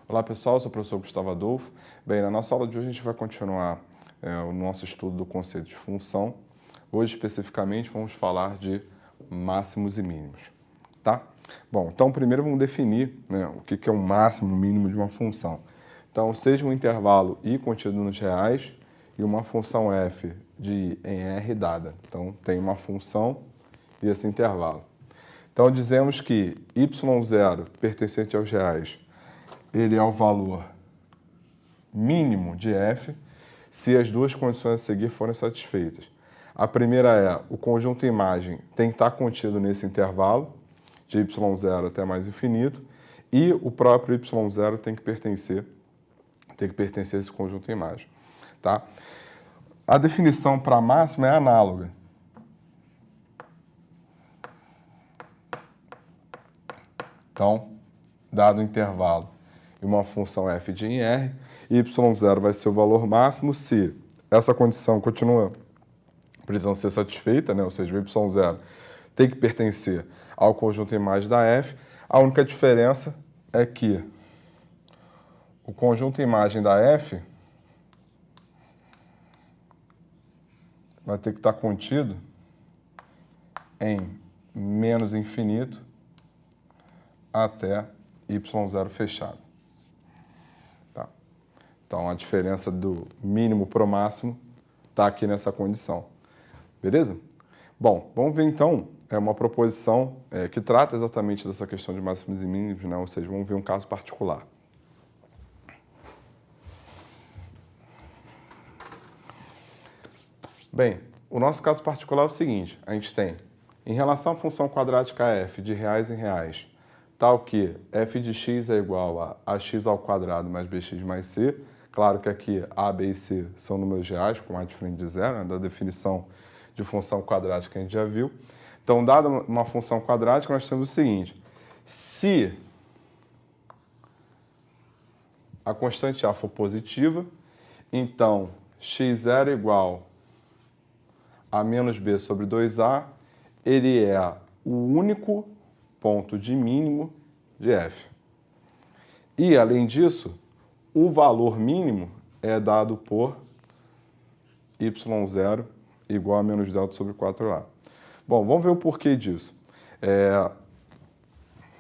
Olá pessoal, eu sou o professor Gustavo Adolfo. Bem, na nossa aula de hoje a gente vai continuar o nosso estudo do conceito de função. Hoje especificamente vamos falar de máximos e mínimos, tá? Bom, então primeiro vamos definir, o que é o máximo e o mínimo de uma função. Então, seja um intervalo i contido nos reais e uma função f em r dada. Então, tem uma função e esse intervalo. Então, dizemos que y0 pertencente aos reais, ele é o valor mínimo de f se as duas condições a seguir forem satisfeitas. A primeira é, o conjunto imagem tem que estar contido nesse intervalo, de y0 até mais infinito, e o próprio y0 tem que pertencer a esse conjunto imagem. Tá? A definição para a máxima é análoga. Então, dado o intervalo e uma função f de em R, y0 vai ser o valor máximo se essa condição continua precisando ser satisfeita, ou seja, o y0 tem que pertencer ao conjunto imagem da f. A única diferença é que o conjunto imagem da f vai ter que estar contido em menos infinito até y0 fechado. Tá? Então, a diferença do mínimo para o máximo está aqui nessa condição. Beleza? Bom, vamos ver então uma proposição que trata exatamente dessa questão de máximos e mínimos, ou seja, vamos ver um caso particular. Bem, o nosso caso particular é o seguinte, a gente tem, em relação à função quadrática f de reais em reais, tal que f de x é igual a ax ao quadrado mais bx mais c, claro que aqui a, b e c são números reais, com a diferente de zero, da definição de função quadrática que a gente já viu. Então, dada uma função quadrática, nós temos o seguinte, se a constante a for positiva, então x0 é igual a menos b sobre 2a, ele é o único ponto de mínimo de f. E, além disso, o valor mínimo é dado por y0 igual a menos delta sobre 4a. Bom, vamos ver o porquê disso.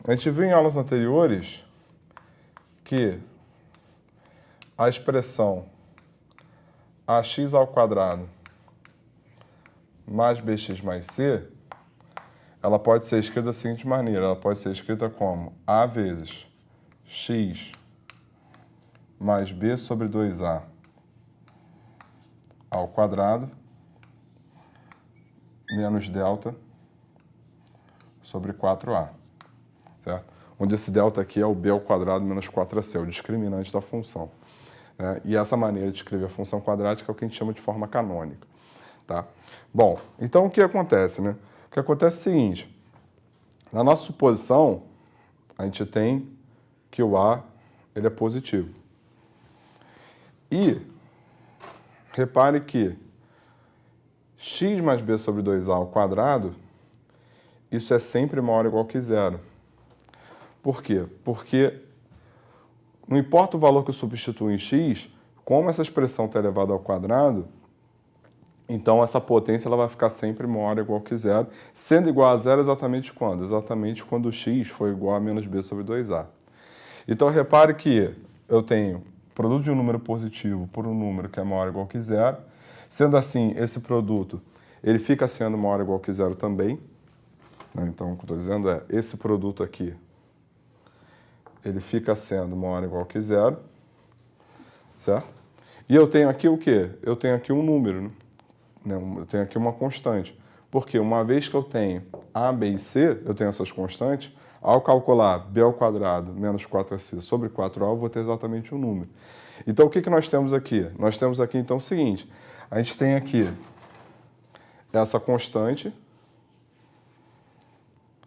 A gente viu em aulas anteriores que a expressão ax ao quadrado mais bx mais c, ela pode ser escrita da seguinte maneira, ela pode ser escrita como a vezes x mais b sobre 2a ao quadrado menos delta sobre 4a, certo? Onde esse delta aqui é o b ao quadrado menos 4ac, o discriminante da função. E essa maneira de escrever a função quadrática é o que a gente chama de forma canônica. Tá? Bom, então o que acontece? O que acontece é o seguinte, na nossa suposição, a gente tem que o A ele é positivo. E repare que x mais b sobre 2a ao quadrado, isso é sempre maior ou igual que zero. Por quê? Porque não importa o valor que eu substituo em x, como essa expressão está elevada ao quadrado, então essa potência ela vai ficar sempre maior ou igual que zero, sendo igual a zero exatamente quando? Exatamente quando x for igual a menos b sobre 2a. Então repare que eu tenho produto de um número positivo por um número que é maior ou igual que zero. Sendo assim, esse produto ele fica sendo maior ou igual que zero também. Então, o que eu estou dizendo é, esse produto aqui, ele fica sendo maior ou igual que zero, certo? E eu tenho aqui o quê? Eu tenho aqui um número, eu tenho aqui uma constante. Porque uma vez que eu tenho a, b e c, eu tenho essas constantes, ao calcular b ao quadrado menos 4ac sobre 4a, eu vou ter exatamente um número. Então, o que nós temos aqui? Nós temos aqui, então, o seguinte. A gente tem aqui essa constante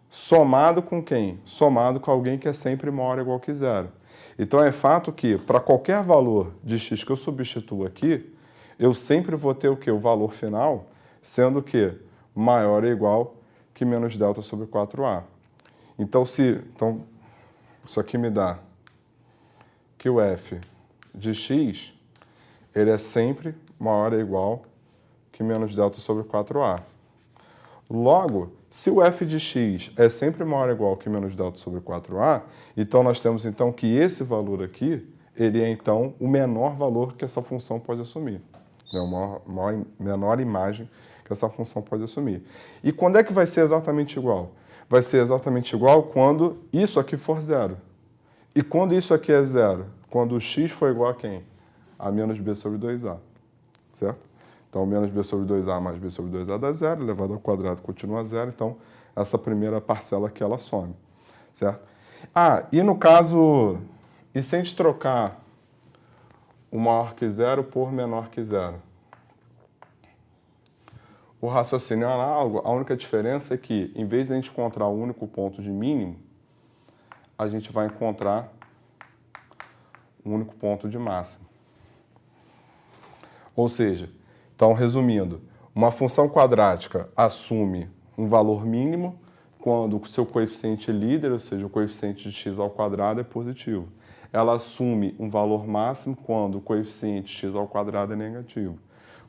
somado com quem? Somado com alguém que é sempre maior ou igual que zero. Então, é fato que, para qualquer valor de x que eu substituo aqui, eu sempre vou ter o quê? O valor final sendo o quê? Maior ou igual que menos delta sobre 4a. Então, isso aqui me dá que o f de x ele é sempre maior ou igual que menos delta sobre 4a. Logo, se o f de x é sempre maior ou igual que menos delta sobre 4a, então nós temos então que esse valor aqui, ele é então o menor valor que essa função pode assumir. É a menor imagem que essa função pode assumir. E quando é que vai ser exatamente igual? Vai ser exatamente igual quando isso aqui for zero. E quando isso aqui é zero? Quando o x for igual a quem? A menos b sobre 2a. Certo? Então, menos b sobre 2a mais b sobre 2a dá zero, elevado ao quadrado continua zero. Então, essa primeira parcela aqui, ela some. Certo? Ah, e no caso... E se a gente trocar o maior que zero por menor que zero? O raciocínio é análogo, a única diferença é que, em vez de a gente encontrar o único ponto de mínimo, a gente vai encontrar um único ponto de máximo. Ou seja, então, resumindo, uma função quadrática assume um valor mínimo quando o seu coeficiente líder, ou seja, o coeficiente de x ao quadrado é positivo. Ela assume um valor máximo quando o coeficiente x ao quadrado é negativo.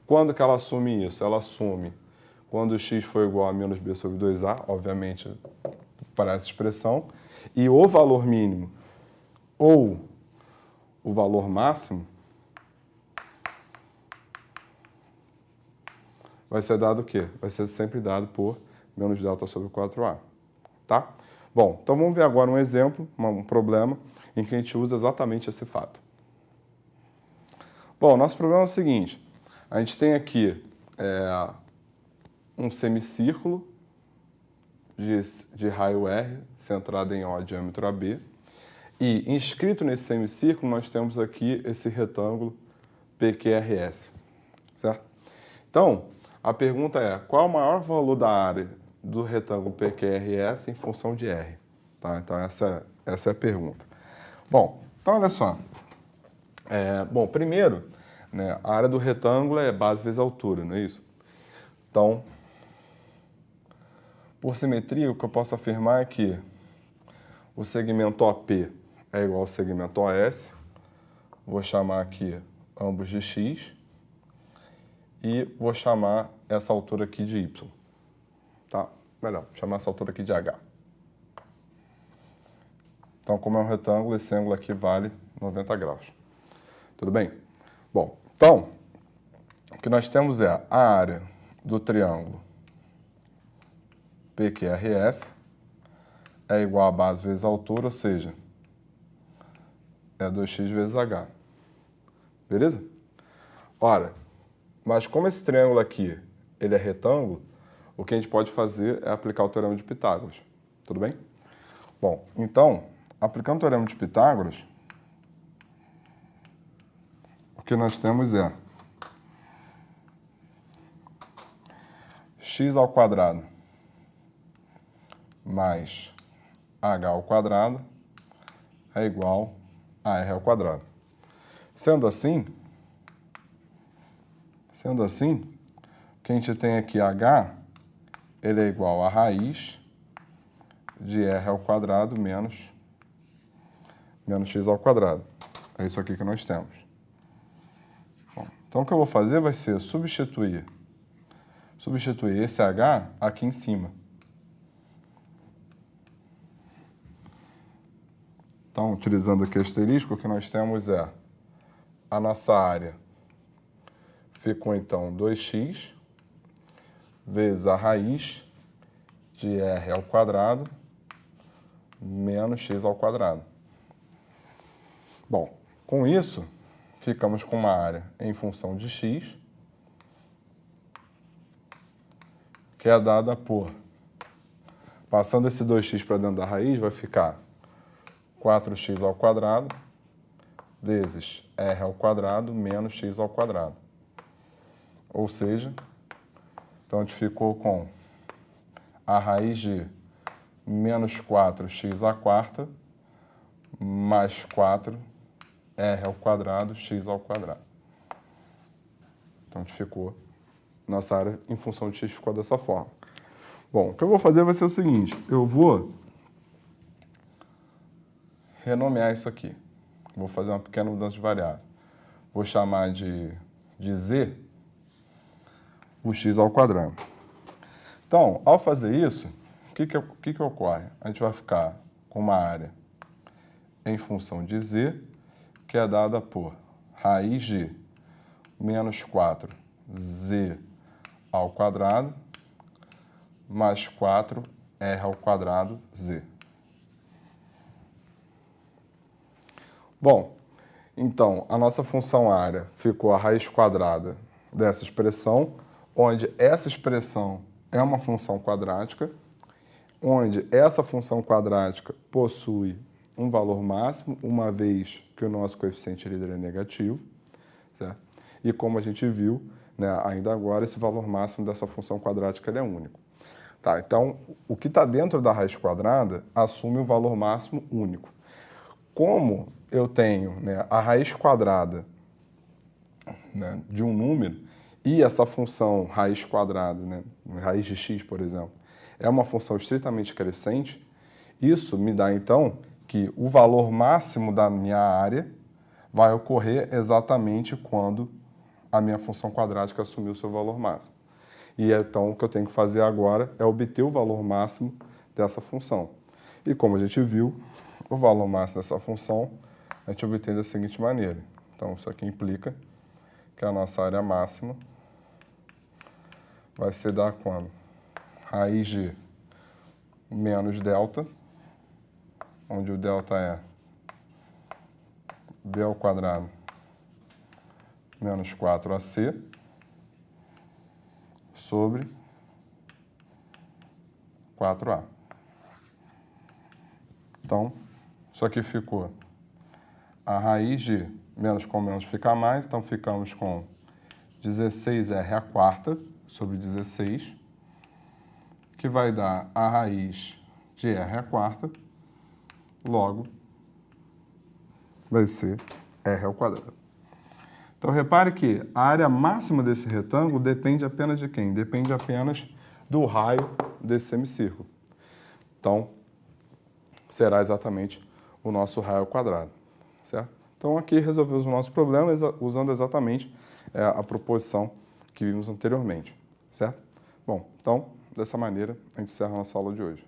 Quando que ela assume isso? Ela assume quando o x for igual a menos b sobre 2a, obviamente, para essa expressão, e o valor mínimo ou o valor máximo vai ser dado o quê? Vai ser sempre dado por menos delta sobre 4a. Tá? Bom, então vamos ver agora um exemplo, um problema, em que a gente usa exatamente esse fato. Bom, nosso problema é o seguinte. A gente tem aqui um semicírculo de raio R, centrado em O, diâmetro AB. E inscrito nesse semicírculo, nós temos aqui esse retângulo PQRS. Certo? Então, a pergunta é, qual é o maior valor da área do retângulo PQRS em função de R? Tá? Então, essa é a pergunta. Bom, então olha só. Bom, primeiro, né, a área do retângulo é base vezes altura, não é isso? Então, por simetria, o que eu posso afirmar é que o segmento OP é igual ao segmento OS. Vou chamar aqui ambos de x. E vou chamar essa altura aqui de y. Tá? Melhor, chamar essa altura aqui de h. Então, como é um retângulo, esse ângulo aqui vale 90 graus. Tudo bem? Bom, então, o que nós temos é a área do triângulo PQRS é igual a base vezes a altura, ou seja, é 2x vezes h. Beleza? Ora, mas como esse triângulo aqui ele é retângulo, o que a gente pode fazer é aplicar o teorema de Pitágoras. Tudo bem? Bom, então, aplicando o teorema de Pitágoras, o que nós temos é x ao quadrado mais h ao quadrado é igual a r ao quadrado. Sendo assim, o que a gente tem aqui, h, ele é igual a raiz de r ao quadrado menos x ao quadrado. É isso aqui que nós temos. Bom, então, o que eu vou fazer vai ser substituir esse h aqui em cima. Então, utilizando aqui o asterisco, o que nós temos é a nossa área ficou, então, 2x vezes a raiz de r ao quadrado menos x ao quadrado. Bom, com isso, ficamos com uma área em função de x, que é dada por... Passando esse 2x para dentro da raiz, vai ficar 4x ao quadrado vezes r ao quadrado menos x ao quadrado. Ou seja, então a gente ficou com a raiz de menos 4x à quarta mais 4r ao quadrado x ao quadrado. Então a gente ficou, nossa área em função de x ficou dessa forma. Bom, o que eu vou fazer vai ser o seguinte, eu vou renomear isso aqui. Vou fazer uma pequena mudança de variável. Vou chamar de z o x ao quadrado. Então, ao fazer isso, o que ocorre? A gente vai ficar com uma área em função de z, que é dada por raiz de menos 4z ao quadrado mais 4r ao quadrado z. Bom, então, a nossa função área ficou a raiz quadrada dessa expressão, onde essa expressão é uma função quadrática, onde essa função quadrática possui um valor máximo, uma vez que o nosso coeficiente líder é negativo, certo? E como a gente viu, né, ainda agora, esse valor máximo dessa função quadrática ele é único. Tá, então, o que está dentro da raiz quadrada assume um valor máximo único. Como eu tenho, né, a raiz quadrada, né, de um número e essa função raiz quadrada, né, raiz de x, por exemplo, é uma função estritamente crescente, isso me dá, então, que o valor máximo da minha área vai ocorrer exatamente quando a minha função quadrática assumir o seu valor máximo. E então o que eu tenho que fazer agora é obter o valor máximo dessa função. E como a gente viu, o valor máximo dessa função a gente obtém da seguinte maneira. Então isso aqui implica que a nossa área máxima vai ser dar quando? Raiz de menos delta, onde o delta é b ao quadrado menos 4ac sobre 4a. Então, isso aqui ficou a raiz de menos com menos fica mais, então ficamos com 16r à quarta sobre 16, que vai dar a raiz de r à quarta, logo vai ser r ao quadrado. Então, repare que a área máxima desse retângulo depende apenas de quem? Depende apenas do raio desse semicírculo. Então, será exatamente o nosso raio ao quadrado, certo? Então, aqui resolvemos o nosso problema usando exatamente a proposição que vimos anteriormente, certo? Bom, então, dessa maneira, a gente encerra a nossa aula de hoje.